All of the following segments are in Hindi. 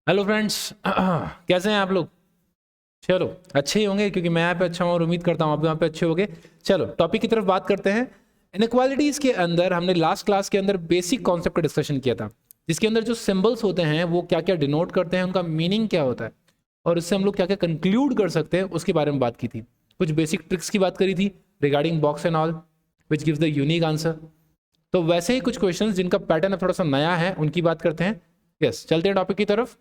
हेलो फ्रेंड्स कैसे हैं आप लोग। चलो अच्छे ही होंगे क्योंकि मैं यहाँ पे अच्छा हूँ और उम्मीद करता हूँ आप भी वहाँ पे अच्छे होंगे। चलो टॉपिक की तरफ बात करते हैं। इनइक्वालिटीज़ के अंदर हमने लास्ट क्लास के अंदर बेसिक कॉन्सेप्ट का डिस्कशन किया था, जिसके अंदर जो सिंबल्स होते हैं वो क्या क्या डिनोट करते हैं, उनका मीनिंग क्या होता है और उससे हम लोग क्या क्या कंक्लूड कर सकते हैं उसके बारे में बात की थी। कुछ बेसिक ट्रिक्स की बात करी थी regarding box and all which gives the unique answer. तो वैसे ही कुछ क्वेश्चंस जिनका पैटर्न थोड़ा सा नया है उनकी बात करते हैं। यस, चलते हैं टॉपिक की तरफ।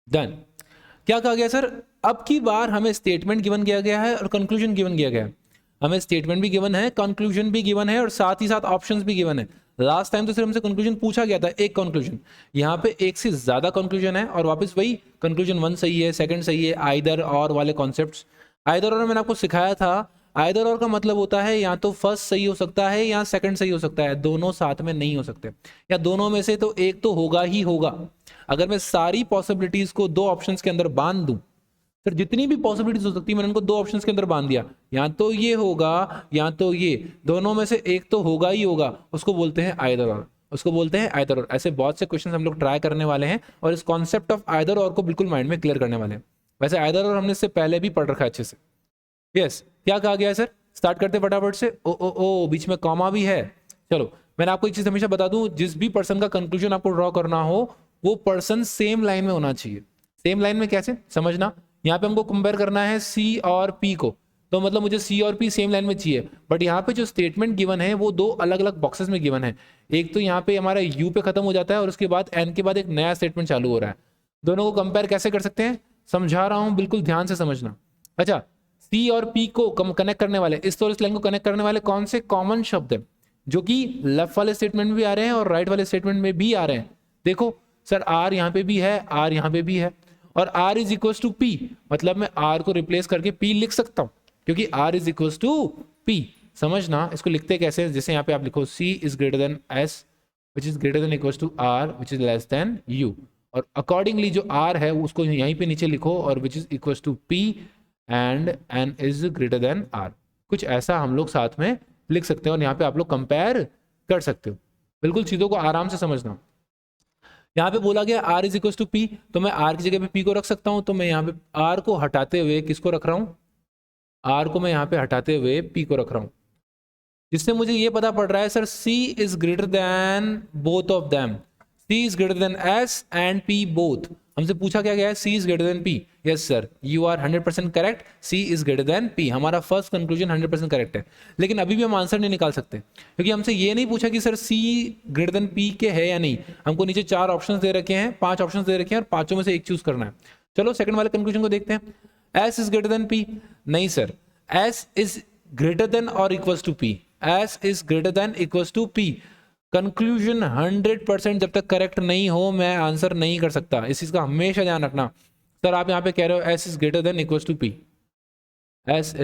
डन। क्या कहा गया सर, अब की बार हमें स्टेटमेंट गिवन किया गया है और कंक्लूजन गिवन किया गया है। हमें स्टेटमेंट भी गिवन है, कंक्लूजन भी गिवन है और साथ ही साथ ऑप्शंस भी गिवन है। लास्ट टाइम तो सिर्फ हमसे कंक्लूजन पूछा गया था, एक कंक्लूजन। यहाँ पे एक से ज्यादा कंक्लूजन है और वापस वही कंक्लूजन वन सही है, सेकंड सही है, आइदर और वाले कॉन्सेप्ट्स। आइदर और मैंने आपको सिखाया था, आइदर और का मतलब होता है या तो फर्स्ट सही हो सकता है या सेकंड सही हो सकता है, दोनों साथ में नहीं हो सकते, या दोनों में से तो एक तो होगा ही होगा। अगर मैं सारी पॉसिबिलिटीज को दो ऑप्शंस के अंदर बांध दूं, फिर जितनी भी पॉसिबिलिटीज हो सकती है मैंने उनको दो ऑप्शंस के अंदर बांध दिया, या तो ये होगा या तो ये, दोनों में से एक तो होगा ही होगा, उसको बोलते हैं आइदर और, उसको बोलते हैं आइदर और। ऐसे बहुत से क्वेश्चन हम लोग ट्राई करने वाले हैं और इस कॉन्सेप्ट ऑफ आइदर और को बिल्कुल माइंड में क्लियर करने वाले हैं। वैसे आइदर और हमने इससे पहले भी पढ़ रखा है अच्छे से। यस, क्या कहा गया है सर, स्टार्ट करते फटाफट से। ओ ओ ओ, बीच में कॉमा भी है। चलो मैंने आपको एक चीज हमेशा बता दूं, जिस भी पर्सन का कंक्लूजन आपको ड्रॉ करना हो वो पर्सन सेम लाइन में होना चाहिए। सेम लाइन में कैसे समझना, यहाँ पे हमको कंपेयर करना है सी और पी को, तो मतलब मुझे सी और पी सेम लाइन में चाहिए। बट यहाँ पे जो स्टेटमेंट गिवन है वो दो अलग अलग बॉक्सेस में गिवन है। एक तो यहाँ पे हमारा यू पे खत्म हो जाता है और उसके बाद एन के बाद एक नया स्टेटमेंट चालू हो रहा है। दोनों को कंपेयर कैसे कर सकते हैं समझा रहा हूं, बिल्कुल ध्यान से समझना। अच्छा, सी और पी को कनेक्ट करने वाले, इस और इस लाइन को कनेक्ट करने वाले कौन से कॉमन शब्द है जो कि लेफ्ट वाले स्टेटमेंट में भी आ रहे हैं और राइट वाले स्टेटमेंट में भी आ रहे हैं। देखो सर, आर यहाँ पे भी है, आर यहाँ पे भी है, और R is equal to P, मतलब मैं आर को रिप्लेस करके पी लिख सकता हूं क्योंकि R is equal to P. समझना इसको लिखते कैसे, जैसे यहाँ पे आप लिखो C is greater than S which is greater than equal to R which is less than U, और अकॉर्डिंगली जो आर है उसको यहीं पे नीचे लिखो और which is equal to P and N is greater than R. कुछ ऐसा हम लोग साथ में लिख सकते हैं और यहाँ पे आप लोग कंपेयर कर सकते हो। बिल्कुल चीजों को आराम से समझना। यहाँ पे बोला गया R is equal to P, तो मैं आर की जगह पे पी को रख सकता हूं, तो मैं यहाँ पे आर को हटाते हुए किसको रख रहा हूँ, आर को मैं यहाँ पे हटाते हुए पी को रख रहा हूँ, जिससे मुझे ये पता पड़ रहा है sir C is greater than both of them, C is greater than S and P both. हमसे पूछा क्या गया है, C is greater than P. Yes sir, you are 100% correct, C is greater than P, हमारा फर्स्ट कंक्लूजन 100% करेक्ट है। लेकिन अभी भी हम आंसर नहीं निकाल सकते क्योंकि हमसे ये नहीं पूछा कि सर सी ग्रेटर देन पी के है या नहीं। हमको नीचे चार ऑप्शंस दे रखे हैं, पांच ऑप्शंस दे रखे हैं और पांचों में से एक चूज करना है। चलो सेकंड वाले कंक्लूजन को देखते हैं। S is greater than P, नहीं sir, S is greater than और equals to P, S is greater than equals to P. Conclusion 100% जब तक करेक्ट नहीं हो मैं आंसर नहीं कर सकता, इस चीज का हमेशा ध्यान रखना। सर आप यहाँ पे कह रहे हो S is greater than equals to P, S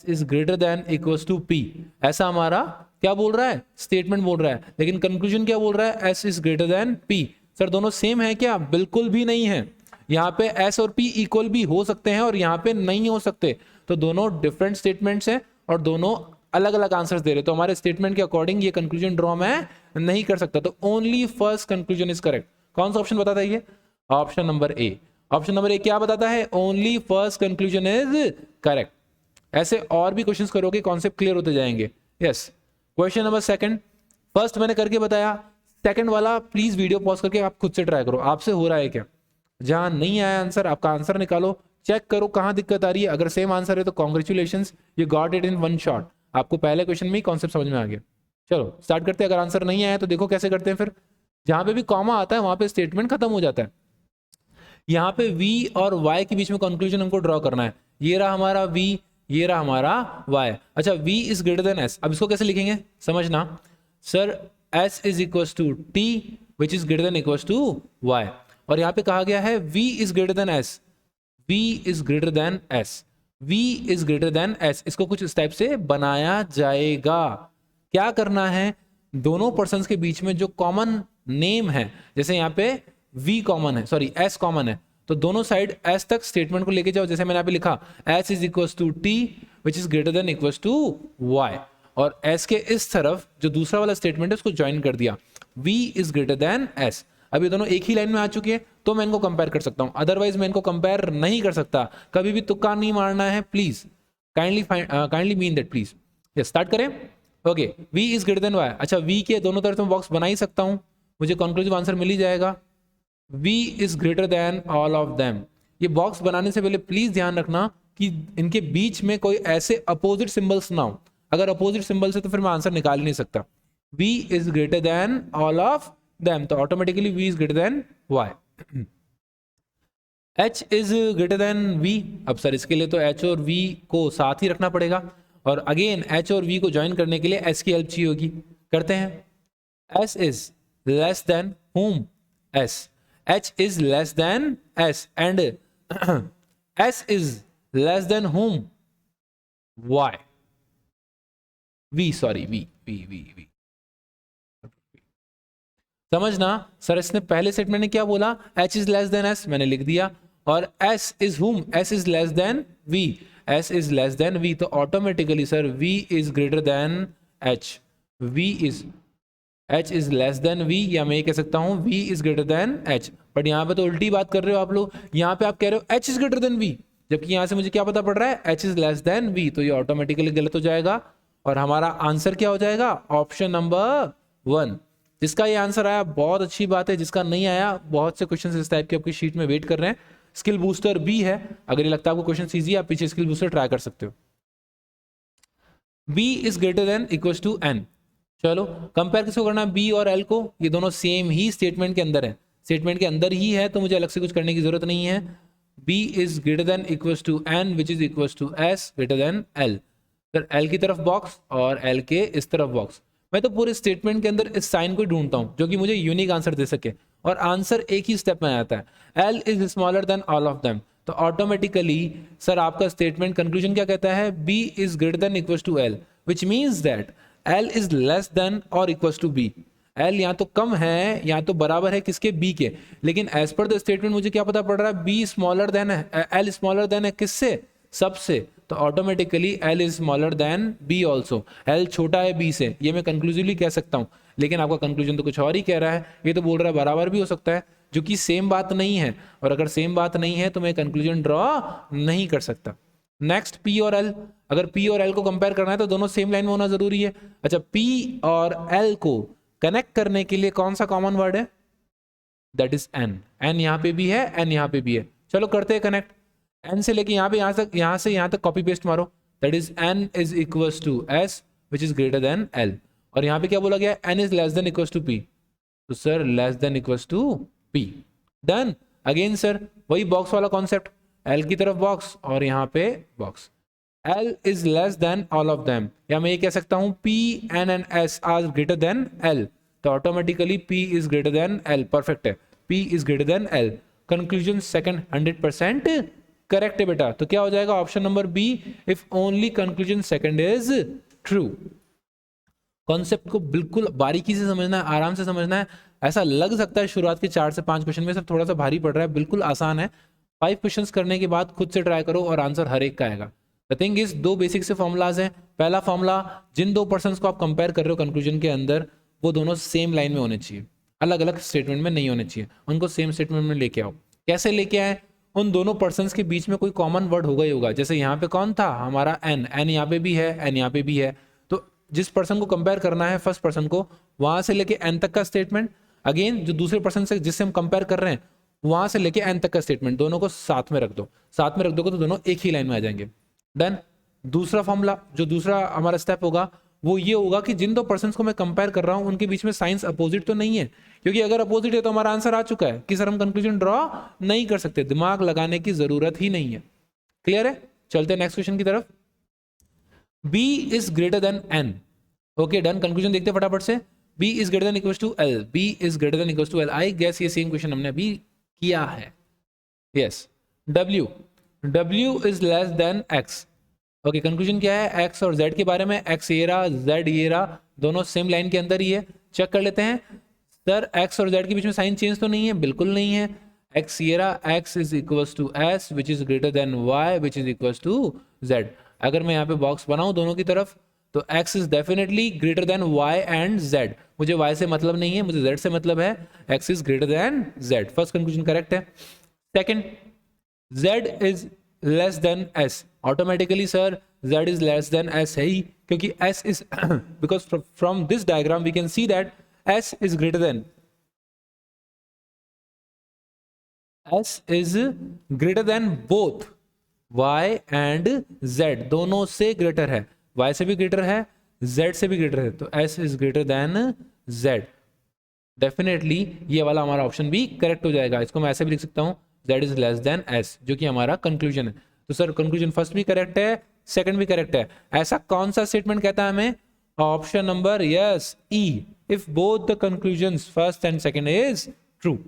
is greater than equals to P, ऐसा हमारा क्या बोल रहा है, स्टेटमेंट बोल रहा है। लेकिन कंक्लूजन क्या बोल रहा है, S is greater than P. Sir दोनों सेम है क्या, बिल्कुल भी नहीं है। यहाँ पे एस और पी इक्वल भी हो सकते हैं और यहाँ पे नहीं हो सकते, तो दोनों डिफरेंट स्टेटमेंट्स हैं और दोनों अलग अलग आंसर्स दे रहे, तो हमारे स्टेटमेंट के अकॉर्डिंग ये कंक्लूजन ड्रॉ मैं नहीं कर सकता। तो only first conclusion is correct. कौन सा ऑप्शन बताता है ये, option number A. Option number A क्या बताता है, only first conclusion is correct. ऐसे और भी क्वेश्चंस करोगे कॉन्सेप्ट क्लियर होते जाएंगे। Yes, question number second, first मैंने करके बताया, सेकंड वाला प्लीज वीडियो पॉज करके आप खुद से ट्राई करो, आपसे हो रहा है क्या। जहां नहीं आया आंसर, आपका आंसर निकालो, चेक करो कहां दिक्कत आ रही है। अगर सेम आंसर है तो congratulation, you got it in one shot, आपको पहले क्वेश्चन में ही कॉन्सेप्ट समझ में आ गया। चलो स्टार्ट करते हैं। अगर आंसर नहीं आया तो देखो कैसे करते हैं। फिर जहां पे भी कॉमा आता है वहां पे स्टेटमेंट खत्म हो जाता है। यहाँ पे v और y के बीच में कंक्लूजन हमको ड्रॉ करना है। ये रहा हमारा v, ये रहा हमारा y। अच्छा, v is greater than s, अब इसको कैसे लिखेंगे समझना। Sir s is equal to t which is greater than equal to y, और यहाँ पे कहा गया है v is greater than s, v is greater than s, v is greater than s। इसको कुछ इस टाइप से बनाया जाएगा। क्या करना है, दोनों पर्सन्स के बीच में जो कॉमन नेम है, जैसे यहाँ पे v कॉमन है, सॉरी s कॉमन है, तो दोनों साइड s तक स्टेटमेंट को लेके जाओ। जैसे मैंने यहाँ पे लिखा s is equal to t which is greater than equal to y, और s के इस तरफ जो दूसरा वाला स्टेटमेंट है उसको ज्वाइन कर दिया, v is greater than s। अब ये दोनों एक ही लाइन में आ चुके हैं तो मैं इनको कंपेयर कर सकता हूं, अदरवाइज मैं इनको कंपेयर नहीं कर सकता। कभी भी तुक्का नहीं मारना है please, kindly mean that please. Yes, start करें। Okay, v is greater than y। अच्छा, v के दोनों तरफ में बॉक्स बना ही सकता हूं, मुझे कंक्लूसिव आंसर मिल ही जाएगा। v is greater than all of them. ये बॉक्स बनाने से पहले प्लीज ध्यान रखना कि इनके बीच में कोई ऐसे अपोजिट सिंबल्स ना हो। अगर अपोजिट सिंबल्स है तो फिर मैं आंसर निकाल ही नहीं सकता। v is greater than all of them, तो automatically v is greater than y। h is greater than v। अब सर इसके लिए तो h और v को साथ ही रखना पड़ेगा, और अगेन h और v को ज्वाइन करने के लिए s की हेल्प चाहिए होगी। करते हैं। s is less then whom? s। h is less than s and s is less than whom? y। v, sorry, v। समझना सर, इसने पहले स्टेटमेंट में क्या बोला? h is less than s, मैंने लिख दिया, और s is whom? s is less than v। s is less than v, तो automatically sir v is greater than h। h is less than v, या मैं ये कह सकता हूं v is greater than h। But यहां पे तो उल्टी बात कर रहे हो आप लोग, यहां पे आप कह रहे हो h is greater than v, जबकि यहां से मुझे क्या पता पड़ रहा है? h is less than v, तो ये ऑटोमेटिकली गलत हो जाएगा और हमारा आंसर क्या हो जाएगा? Option number 1। जिसका ये आंसर आया बहुत अच्छी बात है, जिसका नहीं आया बहुत से क्वेश्चन इस टाइप के आपकी शीट में वेट कर रहे हैं। स्किल बूस्टर बी है, अगर ये लगता है आपको क्वेश्चन ईजी, आप पीछे स्किल बूस्टर ट्राई कर सकते हो। b is greater than equal to n। चलो कंपेयर किसको करना है? b और l को, ये दोनों सेम ही स्टेटमेंट के अंदर है, स्टेटमेंट के अंदर ही है, तो मुझे अलग से कुछ करने की जरूरत नहीं है। b is greater than equal to n which is equal to s greater than l। Sir l की तरफ बॉक्स और l के इस तरफ बॉक्स। मैं तो पूरे स्टेटमेंट के अंदर इस साइन को ढूंढता हूं जो कि मुझे यूनिक आंसर दे सके, और आंसर एक ही स्टेप में आता है, l is smaller than all of them. तो ऑटोमेटिकली सर आपका स्टेटमेंट कंक्लूजन क्या कहता है? b is greater than equal to l, which means that l is less than और इक्वल टू b। l या तो कम है या तो बराबर है किसके? b के। लेकिन एज पर द स्टेटमेंट मुझे क्या पता पड़ रहा है? b स्मॉलर देन है, l स्मॉलर देन है किससे? सबसे, तो automatically l is smaller then b also. l छोटा है b से, ये मैं कंक्लूसिवली कह सकता हूं, लेकिन आपका कंक्लूजन तो कुछ और ही कह रहा है। ये तो बोल रहा है बराबर भी हो सकता है, जो कि सेम बात नहीं है, और अगर सेम बात नहीं है तो मैं कंक्लूजन ड्रॉ नहीं कर सकता। नेक्स्ट p और l, अगर p और l को कंपेयर करना है तो दोनों सेम लाइन में होना जरूरी है। अच्छा, p और l को कनेक्ट करने के लिए कौन सा कॉमन वर्ड है? That is n। n यहाँ पे भी है, n यहाँ पे भी है। चलो करते हैं कनेक्ट। n से लेके यहाँ पे यहाँ से यहाँ तक कॉपी पेस्ट मारो, that is n is equal to s which is greater than l। और यहाँ पे क्या बोला गया? n is less than equal to p, तो sir less than equal to p। Done. Again sir वही बॉक्स वाला कॉन्सेप्ट, l की तरफ बॉक्स और यहाँ पे box. l is less than all of them, या मैं ये कह सकता हूँ p, n and s are greater than l, तो automatically p is greater than l। Perfect है, p is greater than l। Conclusion second 100% correct है बेटा, तो क्या हो जाएगा? Option number B, if only conclusion second is true. Concept को बिल्कुल बारीकी से समझना है, आराम से समझना है। ऐसा लग सकता है शुरुआत के 4 से 5 क्वेश्चन में सब थोड़ा सा भारी पड़ रहा है, बिल्कुल आसान है। 5 क्वेश्चंस करने के बाद खुद से ट्राई करो और आंसर हर एक का आएगा। द थिंग इज, 2 बेसिक से फॉर्मुलाज हैं। पहला फॉर्मुला, जिन 2 पर्सन्स को आप कंपेयर कर रहे हो कंक्लूजन के अंदर, वो दोनों सेम लाइन में होने चाहिए, अलग अलग स्टेटमेंट में नहीं होने चाहिए, उनको सेम स्टेटमेंट में लेके आओ। कैसे लेके आए? उन दोनों पर्सन्स के बीच में कोई कॉमन वर्ड होगा ही होगा। जैसे यहाँ पे कौन था? हमारा n, n यहाँ पे भी है, n यहाँ पे भी है, तो जिस पर्सन को कंपेयर करना है फर्स्ट पर्सन को, वहां से लेके n तक का स्टेटमेंट, अगेन जो दूसरे पर्सन से जिससे हम कंपेयर कर रहे हैं वहां से लेके n तक का स्टेटमेंट, दोनों को साथ में रख दो। साथ में रख दोगे तो दोनों एक ही लाइन में आ जाएंगे। देन दूसरा फॉर्मूला, जो दूसरा हमारा स्टेप होगा वो ये होगा कि जिन 2 पर्सन्स को मैं कंपेयर कर रहा हूं उनके बीच में साइंस अपोजिट तो नहीं है, क्योंकि अगर अपोजिट है तो हमारा आंसर आ चुका है कि सर हम कंक्लूजन ड्रॉ नहीं कर सकते, दिमाग लगाने की जरूरत ही नहीं है। क्लियर है? चलते हैं नेक्स्ट क्वेश्चन की तरफ। b is greater than n। Okay done. Conclusion देखते हैं फटाफट से। b is greater than equal to l, b is greater than equal to l। I guess ये सेम क्वेश्चन हमने अभी किया है। Yes. w is less than x। Okay, conclusion क्या है? x और z के बारे में, x ये रहा, z ये रहा, दोनों सेम लाइन के अंदर ही है। चेक कर लेते हैं सर, x और z के बीच में साइन चेंज तो नहीं है? बिल्कुल नहीं है। x ये रहा, x is equal to s which is greater than y which is equal to z। अगर मैं यहाँ पे बॉक्स बनाऊं दोनों की तरफ, तो x is definitely greater than y and z। मुझे y से मतलब नहीं है, मुझे z से मतलब है। x is greater than z। First conclusion correct है। Second, z is less than s। Automatically sir z is less than s है ही, क्योंकि s is because from this diagram we can see that s is greater than both y and z। दोनों से ग्रेटर है, y से भी ग्रेटर है, z से भी ग्रेटर है, तो s is greater than z। Definitely ये वाला हमारा ऑप्शन भी करेक्ट हो जाएगा। इसको मैं ऐसे भी लिख सकता हूँ, z is less than s, जो कि हमारा कंक्लूजन है। तो सर कंक्लूजन फर्स्ट भी करेक्ट है, सेकंड भी करेक्ट है। ऐसा कौन सा स्टेटमेंट कहता है हमें? Option number yes E, if both the conclusions first and second is true.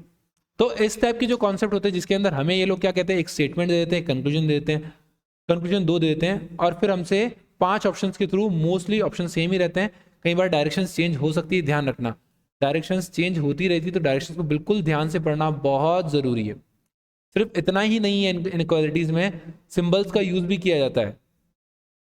तो इस टाइप के जो कॉन्सेप्ट होते हैं जिसके अंदर हमें ये लोग क्या कहते हैं, एक स्टेटमेंट दे देते हैं, कंक्लूजन दे देते हैं, कंक्लूजन 2 दे देते हैं, और फिर हमसे 5 ऑप्शंस के थ्रू, मोस्टली ऑप्शन सेम ही रहते हैं, कई बार डायरेक्शंस चेंज हो सकती है, ध्यान रखना डायरेक्शंस चेंज होती रहती है, तो डायरेक्शंस को बिल्कुल ध्यान से पढ़ना बहुत ज़रूरी है। सिर्फ इतना ही नहीं है, इनइक्वालिटीज़ में सिंबल्स का यूज़ भी किया जाता है,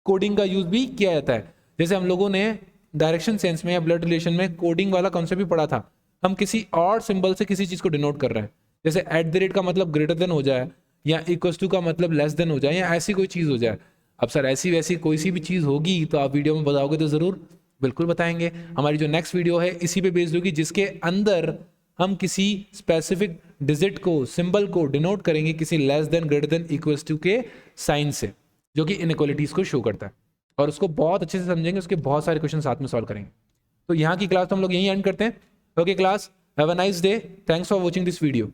कोडिंग का यूज़ भी किया जाता है। जैसे हम लोगों ने डायरेक्शन सेंस में या ब्लड रिलेशन में कोडिंग वाला कॉन्सेप्ट भी पढ़ा था। हम किसी और सिंबल से किसी चीज़ को डिनोट कर रहे हैं, जैसे एट द रेट का मतलब ग्रेटर देन हो जाए, या इक्वल्स टू का मतलब लेस देन हो जाए, या ऐसी कोई चीज़ हो जाए। अब सर ऐसी वैसी कोई सी भी चीज़ होगी तो आप वीडियो में बताओगे तो ज़रूर, बिल्कुल बताएंगे। हमारी जो नेक्स्ट वीडियो है इसी पे बेस्ड होगी, जिसके अंदर हम किसी स्पेसिफिक डिजिट को, सिंबल को डिनोट करेंगे किसी less than, greater than, equals to के साइन से, जो कि इनइक्वालिटीज़ को शो करता है, और उसको बहुत अच्छे से समझेंगे, उसके बहुत सारे क्वेश्चन साथ में सॉल्व करेंगे। तो यहाँ की क्लास तो हम लोग यहीं एंड करते हैं। Okay class, have a nice day, thanks for watching this video.